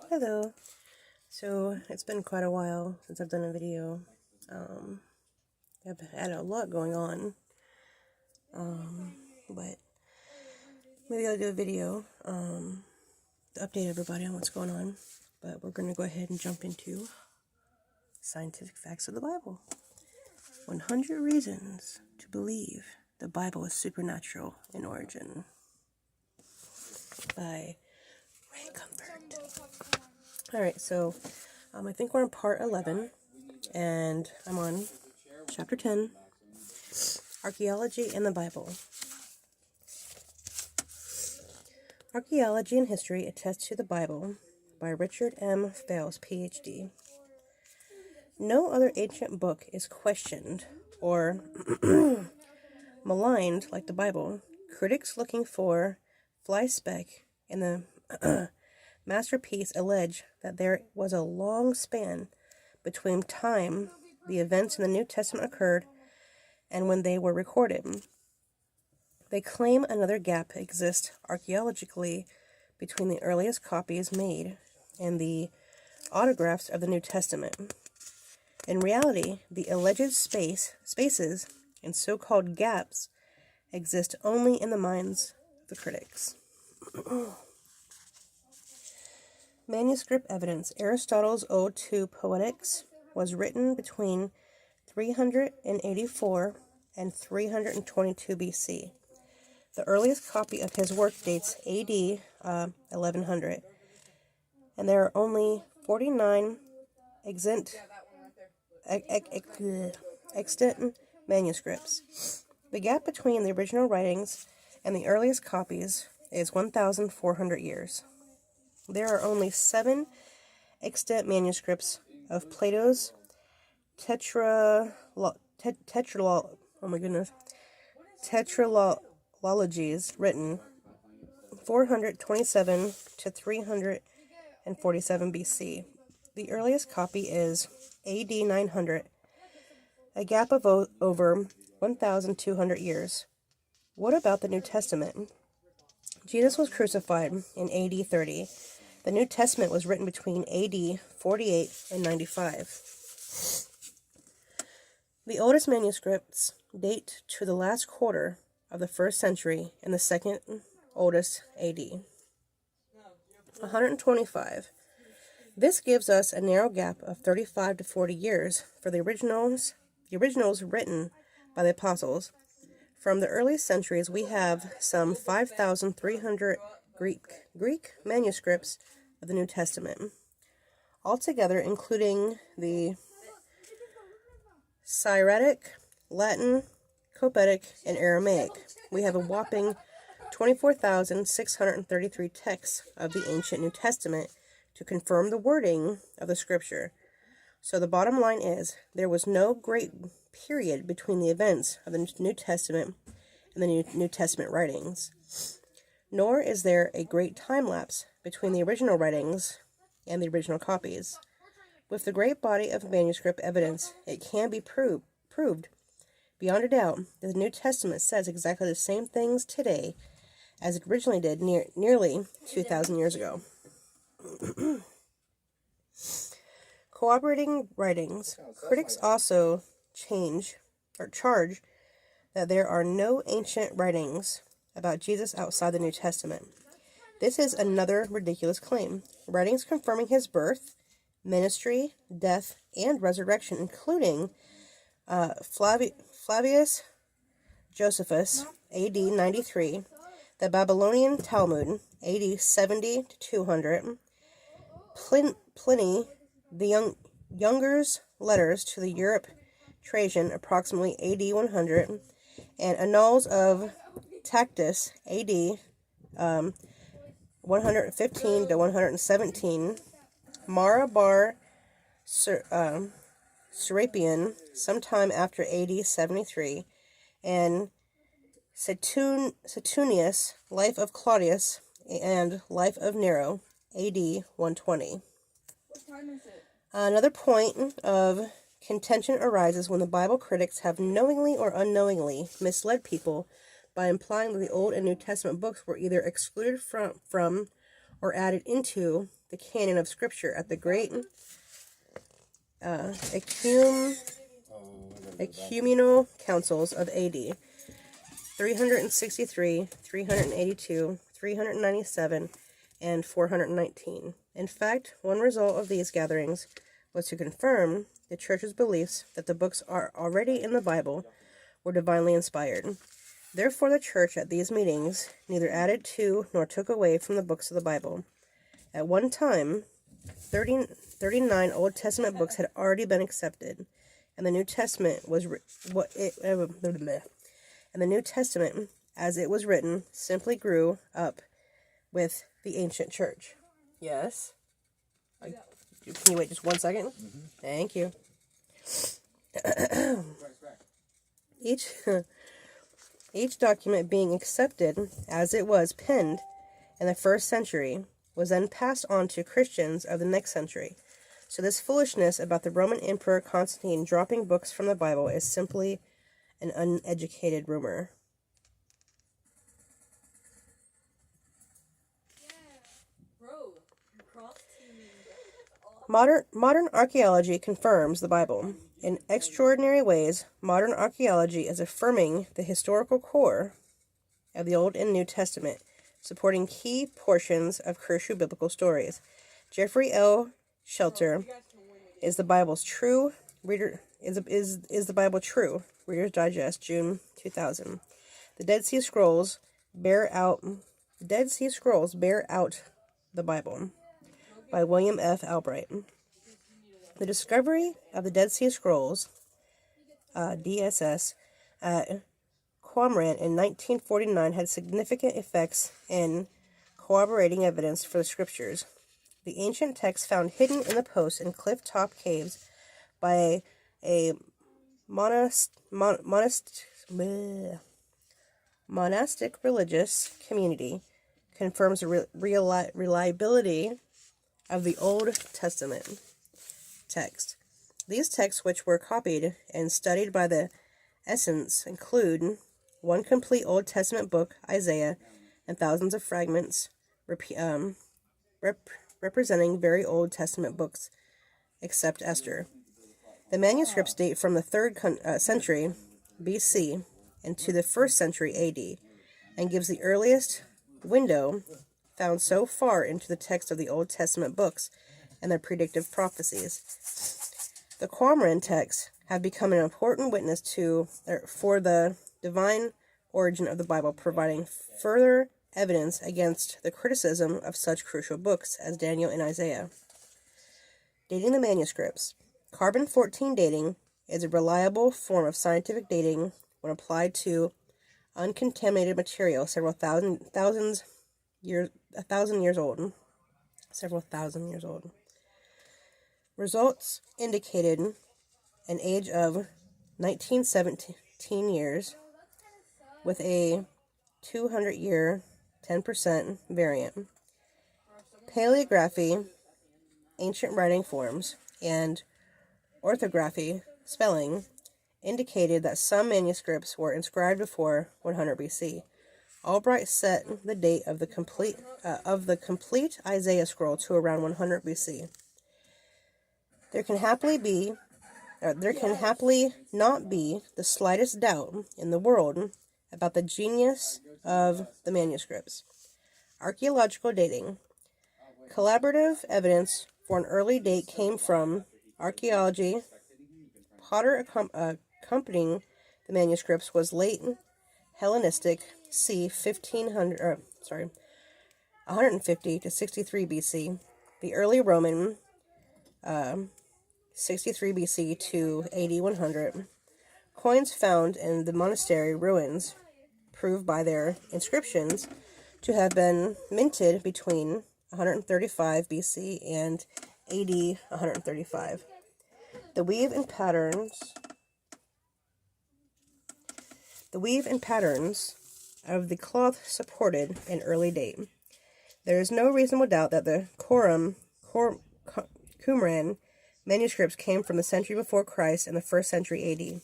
Hello. So it's been quite a while since I've done a video. I've had a lot going on, but maybe I'll do a video to update everybody on what's going on. But we're going to go ahead and jump into scientific facts of the Bible. 100 reasons to believe the Bible is supernatural in origin, by Ray Comfort. Alright, so I think we're on part 11, and I'm on chapter 10, Archaeology in the Bible. Archaeology and History Attest to the Bible by Richard M. Fales, Ph.D. No other ancient book is questioned or maligned like the Bible. Critics looking for fly speck in the masterpiece allege that there was a long span between time the events in the New Testament occurred and when they were recorded. They claim another gap exists archaeologically between the earliest copies made and the autographs of the New Testament. In reality, the alleged spaces and so-called gaps exist only in the minds of the critics. Manuscript evidence. Aristotle's Ode to Poetics was written between 384 and 322 BC. The earliest copy of his work dates AD 1100, and there are only 49 extant manuscripts. The gap between the original writings and the earliest copies is 1,400 years. There are only 7 extant manuscripts of Plato's tetralogies written 427 to 347 BC. The earliest copy is AD 900, a gap of over 1,200 years. What about the New Testament? Jesus was crucified in AD 30. The New Testament was written between AD 48 and 95. The oldest manuscripts date to the last quarter of the 1st century and the second oldest AD 125. This gives us a narrow gap of 35 to 40 years for the originals written by the apostles. From the earliest centuries, we have some 5,300 Greek manuscripts of the New Testament. Altogether, including the Syriac, Latin, Coptic, and Aramaic, we have a whopping 24,633 texts of the ancient New Testament to confirm the wording of the scripture. So the bottom line is, there was no great period between the events of the New Testament and the New Testament writings, nor is there a great time lapse between the original writings and the original copies. With the great body of manuscript evidence, it can be proved beyond a doubt that the New Testament says exactly the same things today as it originally did nearly 2,000 years ago. Corroborating writings. Critics also charge that there are no ancient writings about Jesus outside the New Testament. This is another ridiculous claim. Writings confirming his birth, ministry, death, and resurrection, including Flavius Josephus, AD 93, the Babylonian Talmud, AD 70 to 200, Pliny the Younger's letters to the Europe Trajan, approximately AD 100, and Annals of Tacitus, AD 115 to 117, Mara bar Serapion, sometime after AD 73, and Suetonius, Life of Claudius, and Life of Nero, AD 120. Another point of contention arises when the Bible critics have knowingly or unknowingly misled people by implying that the Old and New Testament books were either excluded from or added into the canon of Scripture at the great ecumenal councils of AD 363, 382, 397, and 419. In fact, one result of these gatherings was to confirm the Church's beliefs that the books are already in the Bible were divinely inspired. Therefore, the Church at these meetings neither added to nor took away from the books of the Bible. At one time, 39 Old Testament books had already been accepted, and the New Testament as it was written, simply grew up with the ancient church. Yes? Can you wait just 1 second? Mm-hmm. Thank you. Each document being accepted as it was penned in the first century was then passed on to Christians of the next century. So this foolishness about the Roman Emperor Constantine dropping books from the Bible is simply an uneducated rumor. Modern archaeology confirms the Bible. In extraordinary ways, modern archaeology is affirming the historical core of the Old and New Testament, supporting key portions of crucial biblical stories. Jeffrey L. Shelter is the Bible's true reader. Is the Bible true? Reader's Digest, June 2000. The Dead Sea Scrolls bear out the Bible, by William F. Albright. The discovery of the Dead Sea Scrolls, DSS, at Qumran in 1949 had significant effects in corroborating evidence for the scriptures. The ancient texts found hidden in the posts and cliff-top caves by a monastic religious community confirms the reliability of the Old Testament text. These texts, which were copied and studied by the Essenes, include one complete Old Testament book, Isaiah, and thousands of fragments representing very Old Testament books, except Esther. The manuscripts date from the 3rd century BC into the 1st century AD, and gives the earliest window found so far into the text of the Old Testament books and their predictive prophecies. The Qumran texts have become an important witness for the divine origin of the Bible, providing further evidence against the criticism of such crucial books as Daniel and Isaiah. Dating the manuscripts. Carbon-14 dating is a reliable form of scientific dating when applied to uncontaminated material several thousand years old. Results indicated an age of 1917 years with a 200-year 10% variant. Paleography, ancient writing forms, and orthography, spelling, indicated that some manuscripts were inscribed before 100 BC. Albright set the date of the complete Isaiah scroll to around 100 BC. There can happily not be the slightest doubt in the world about the genius of the manuscripts. Archaeological dating. Collaborative evidence for an early date came from Archaeology. Potter accompanying the manuscripts was late Hellenistic c. 150 to 63 BC. The early Roman 63 BC to AD 100. Coins found in the monastery ruins prove by their inscriptions to have been minted between 135 BC and AD 135. The weave and patterns of the cloth supported an early date. There is no reasonable doubt that the Qumran manuscripts came from the century before Christ and the 1st century AD.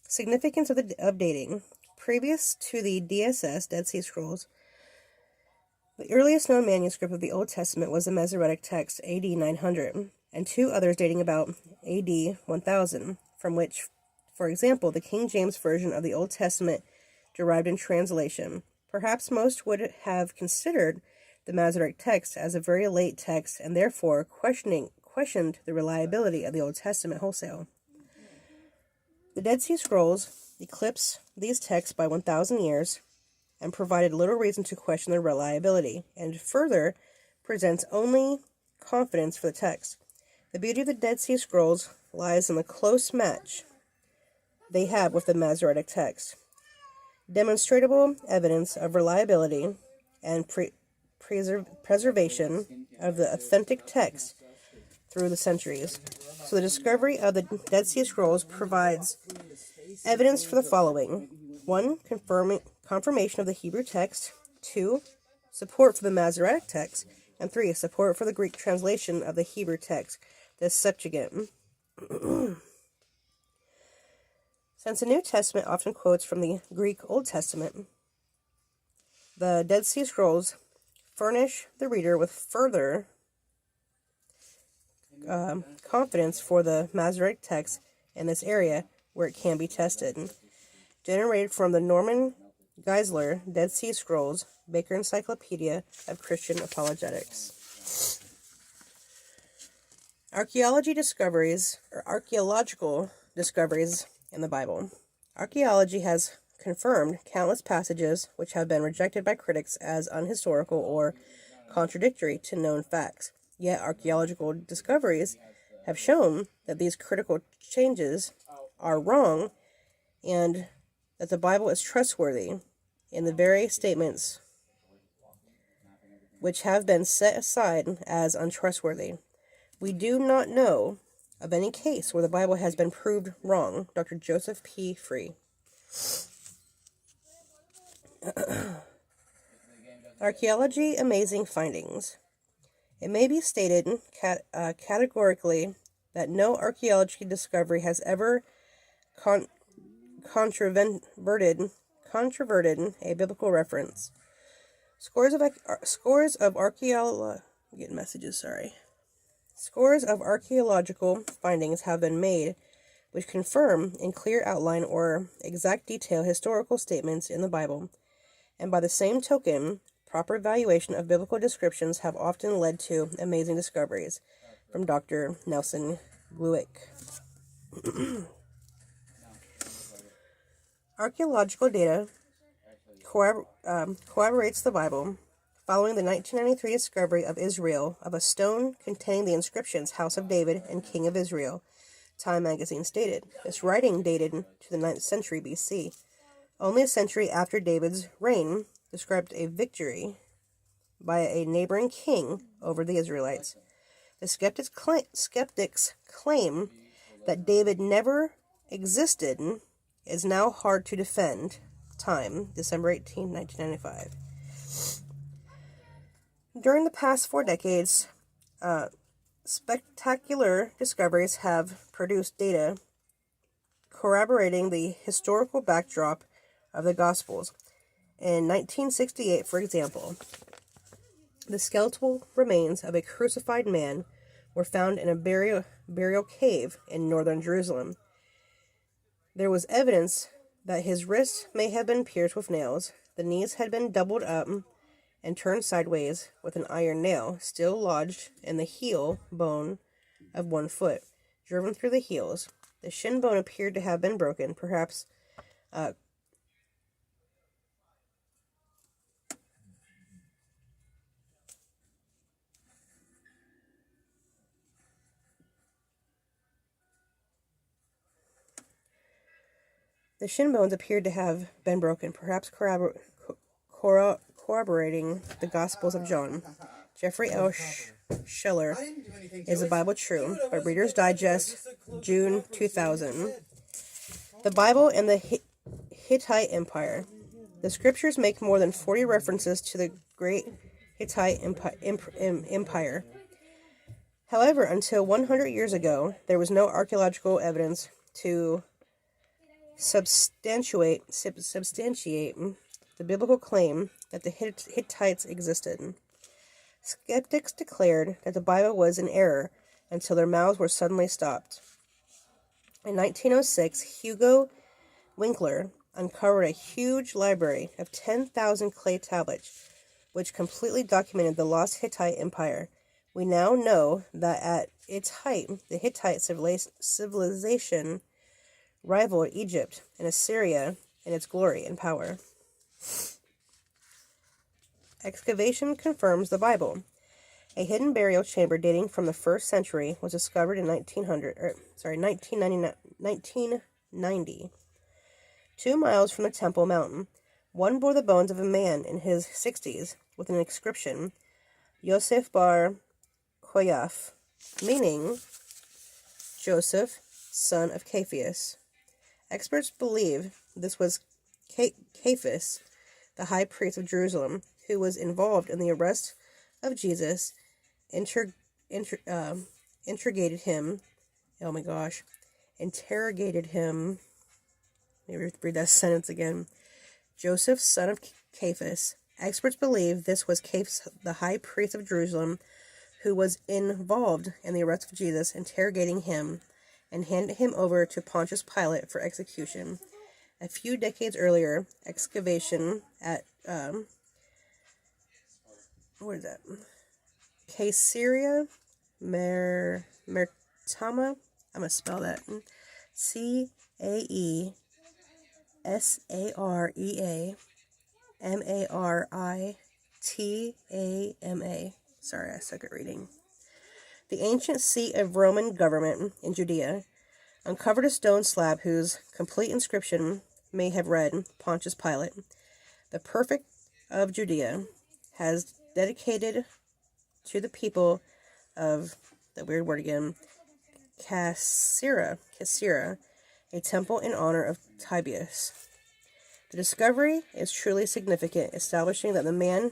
Significance of dating. Previous to the DSS, Dead Sea Scrolls, The earliest known manuscript of the Old Testament was the Masoretic text AD 900, and two others dating about AD 1000, from which, for example, the King James Version of the Old Testament derived in translation. Perhaps most would have considered the Masoretic text as a very late text and therefore questioned the reliability of the Old Testament wholesale. The Dead Sea Scrolls eclipse these texts by 1,000 years and provided little reason to question their reliability, and further presents only confidence for the text. The beauty of the Dead Sea Scrolls lies in the close match they have with the Masoretic text. Demonstrable evidence of reliability and preservation of the authentic text through the centuries. So the discovery of the Dead Sea Scrolls provides evidence for the following: 1. Confirmation of the Hebrew text. 2. Support for the Masoretic text. And 3. Support for the Greek translation of the Hebrew text, the Septuagint. Since the New Testament often quotes from the Greek Old Testament, the Dead Sea Scrolls furnish the reader with further confidence for the Masoretic text in this area where it can be tested. Generated from the Norman Geisler Dead Sea Scrolls, Baker Encyclopedia of Christian Apologetics. Archaeological discoveries in the Bible. Archaeology has confirmed countless passages which have been rejected by critics as unhistorical or contradictory to known facts. Yet archaeological discoveries have shown that these critical changes are wrong and that the Bible is trustworthy in the very statements which have been set aside as untrustworthy. We do not know of any case where the Bible has been proved wrong. Dr. Joseph P. Free. Archaeology amazing findings. It may be stated categorically that no archaeological discovery has ever controverted a biblical reference. Scores of archaeological findings have been made which confirm in clear outline or exact detail historical statements in the Bible, and by the same token, proper evaluation of biblical descriptions have often led to amazing discoveries. From Dr. Nelson Gluick. Archaeological data corroborates the Bible. Following the 1993 discovery of Israel of a stone containing the inscriptions House of David and King of Israel, Time magazine stated, this writing dated to the 9th century BC. Only a century after David's reign described a victory by a neighboring king over the Israelites. The skeptics claim that David never existed is now hard to defend. Time, December 18, 1995. During the past 4 decades, spectacular discoveries have produced data corroborating the historical backdrop of the Gospels. In 1968, for example, the skeletal remains of a crucified man were found in a burial cave in northern Jerusalem. There was evidence that his wrists may have been pierced with nails, the knees had been doubled up and turned sideways with an iron nail still lodged in the heel bone of one foot, driven through the heels. The shin bone appeared to have been broken, perhaps corroborating the Gospels of John. Jeffrey L. Schiller, Is the Bible True? By Reader's Digest, June 2000. The Bible and the Hittite Empire. The scriptures make more than 40 references to the great Hittite Empire. However, until 100 years ago, there was no archaeological evidence to substantiate the the biblical claim that the Hittites existed. Skeptics declared that the Bible was in error until their mouths were suddenly stopped. In 1906, Hugo Winkler uncovered a huge library of 10,000 clay tablets, which completely documented the lost Hittite Empire. We now know that at its height, the Hittite civilization rivaled Egypt and Assyria in its glory and power. Excavation confirms the Bible. A hidden burial chamber dating from the 1st century was discovered in 1990, 2 miles from the Temple Mountain. One bore the bones of a man in his 60s with an inscription, Yosef bar Koyaf, meaning Joseph, son of Capheus. Experts believe this was Caiaphas, the high priest of Jerusalem, who was involved in the arrest of Jesus, interrogated him. Let me read that sentence again. Joseph, son of Caiaphas. Experts believe this was Caiaphas, the high priest of Jerusalem, who was involved in the arrest of Jesus, interrogating him, and handed him over to Pontius Pilate for execution. A few decades earlier, excavation at Caesarea Maritima. I'm gonna spell that. Caesarea Maritama. Sorry, I suck at reading. The ancient seat of Roman government in Judea uncovered a stone slab whose complete inscription may have read, Pontius Pilate, the prefect of Judea, has dedicated to the people of, that weird word again, Caesarea, a temple in honor of Tiberius. The discovery is truly significant, establishing that the man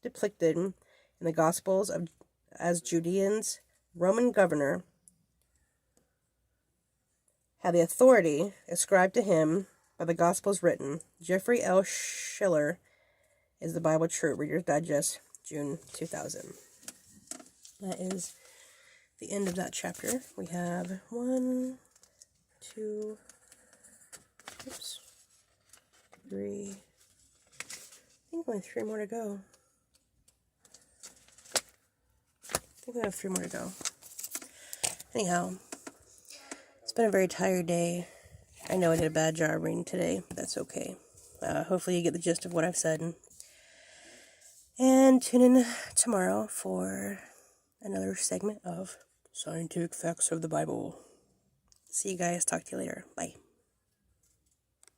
depicted in the Gospels as Judean's Roman governor had the authority ascribed to him by the Gospels written. Jeffrey L. Schiller, Is the Bible True? Reader's Digest, June 2000. That is the end of that chapter. We have 1, 2, 3. I think only 3 more to go. I think we have 3 more to go. Anyhow, it's been a very tired day. I know I did a bad job reading today, but that's okay. Hopefully you get the gist of what I've said. And tune in tomorrow for another segment of Scientific Facts of the Bible. See you guys. Talk to you later. Bye.